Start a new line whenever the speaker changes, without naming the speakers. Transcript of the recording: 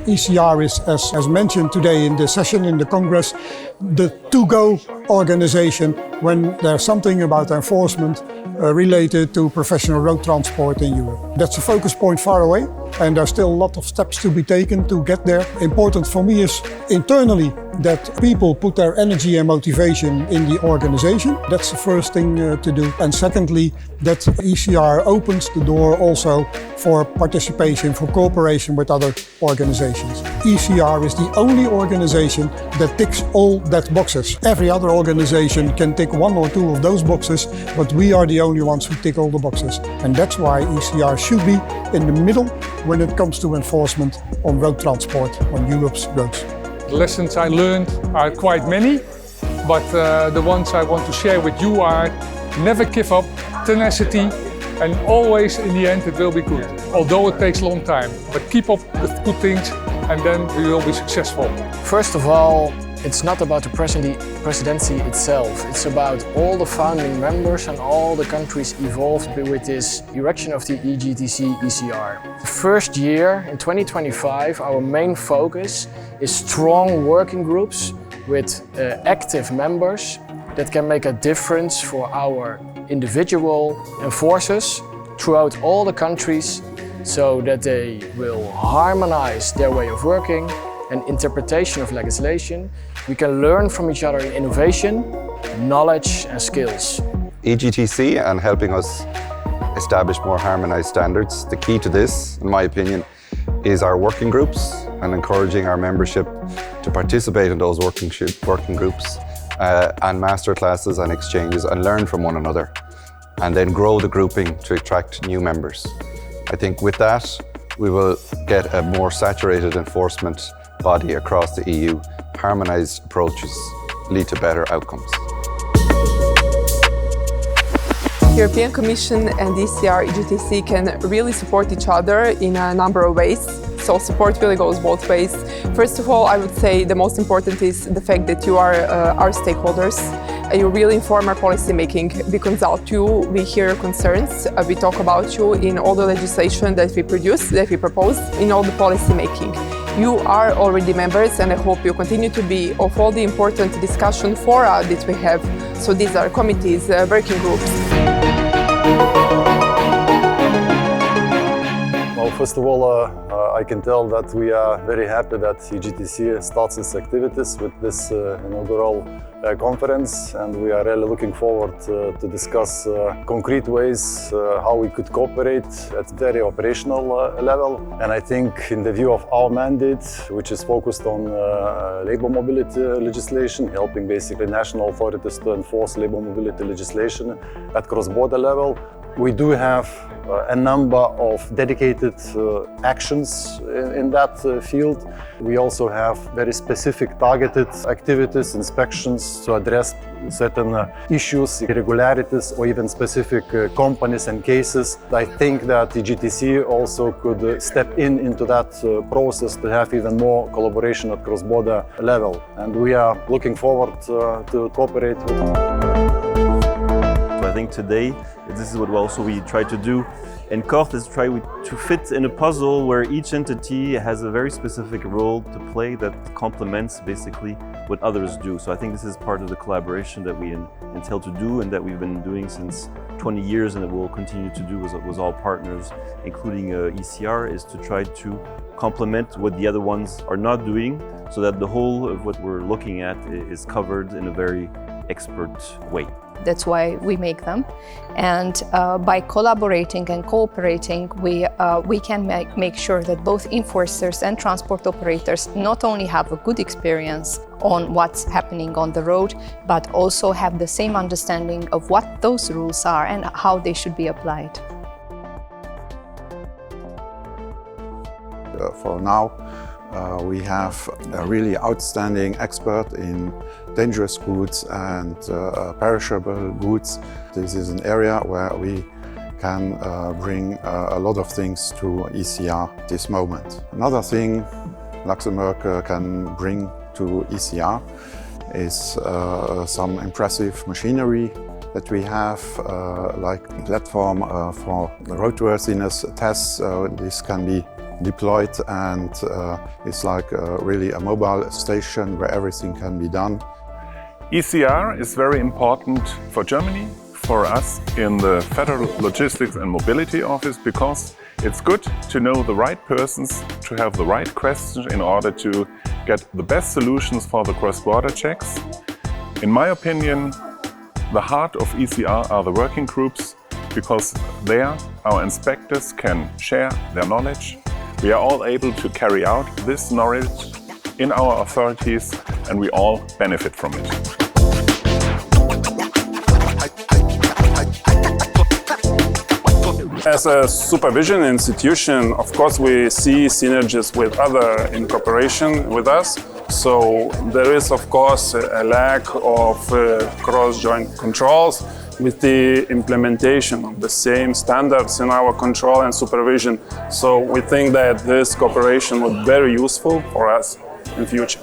ECR is, as mentioned today in the session in the Congress, the to-go organization when there's something about enforcement related to professional road transport in Europe. That's a focus point far away, and there's still a lot of steps to be taken to get there. Important for me is internally that people put their energy and motivation in the organization. That's the first thing to do. And secondly, that ECR opens the door also for participation, for cooperation with other organizations. ECR is the only organization that ticks all that boxes. Every other organization can tick one or two of those boxes, but we are the only ones who tick all the boxes. And that's why ECR should be in the middle when it comes to enforcement on road transport on Europe's roads.
The lessons I learned are quite many, but the ones I want to share with you are never give up, tenacity, and always in the end it will be good. Although it takes a long time, but keep up with good things and then we will be successful.
First of all, it's not about the presidency itself. It's about all the founding members and all the countries involved with this erection of the EGTC ECR. The first year, in 2025, our main focus is strong working groups with active members that can make a difference for our individual enforcers throughout all the countries so that they will harmonize their way of working and interpretation of legislation. We can learn from each other in innovation, knowledge and skills.
EGTC and helping us establish more harmonized standards. The key to this, in my opinion, is our working groups and encouraging our membership to participate in those working groups and masterclasses and exchanges and learn from one another and then grow the grouping to attract new members. I think with that, we will get a more saturated enforcement body across the EU. Harmonized approaches lead to better outcomes.
European Commission and ECR EGTC can really support each other in a number of ways. So support really goes both ways. First of all, I would say the most important is the fact that you are our stakeholders. You really inform our policy making. We consult you, we hear your concerns, we talk about you in all the legislation that we produce, that we propose, in all the policy making. You are already members and I hope you continue to be of all the important discussion fora that we have. So these are committees, working groups.
Well, first of all, I can tell that we are very happy that EGTC starts its activities with this inaugural conference, and we are really looking forward to discuss concrete ways how we could cooperate at very operational level. And I think in the view of our mandate, which is focused on labor mobility legislation, helping basically national authorities to enforce labor mobility legislation at cross-border level, we do have a number of dedicated actions in that field. We also have very specific targeted activities, inspections to address certain issues, irregularities, or even specific companies and cases. I think that EGTC also could step into that process to have even more collaboration at cross-border level. And we are looking forward to cooperate with them.
I think today, this is what also we try to do in CORT, is try to fit in a puzzle where each entity has a very specific role to play that complements basically what others do. So I think this is part of the collaboration that we intend to do and that we've been doing since 20 years and that we'll continue to do with all partners, including ECR, is to try to complement what the other ones are not doing so that the whole of what we're looking at is covered in a very expert way.
That's why we make them, and by collaborating and cooperating, we can make sure that both enforcers and transport operators not only have a good experience on what's happening on the road, but also have the same understanding of what those rules are and how they should be applied.
For now, we have a really outstanding expert in dangerous goods and perishable goods. This is an area where we can bring a lot of things to ECR at this moment. Another thing Luxembourg can bring to ECR is some impressive machinery that we have, like platform for roadworthiness tests. This can be deployed, and it's like really a mobile station where everything can be done.
ECR is very important for Germany, for us in the Federal Logistics and Mobility Office, because it's good to know the right persons, to have the right questions in order to get the best solutions for the cross-border checks. In my opinion, the heart of ECR are the working groups, because there our inspectors can share their knowledge. We are all able to carry out this knowledge in our authorities, and we all benefit from it.
As a supervision institution, of course, we see synergies with other in cooperation with us. So there is, of course, a lack of cross-joint controls with the implementation of the same standards in our control and supervision. So we think that this cooperation would be very useful for us in future.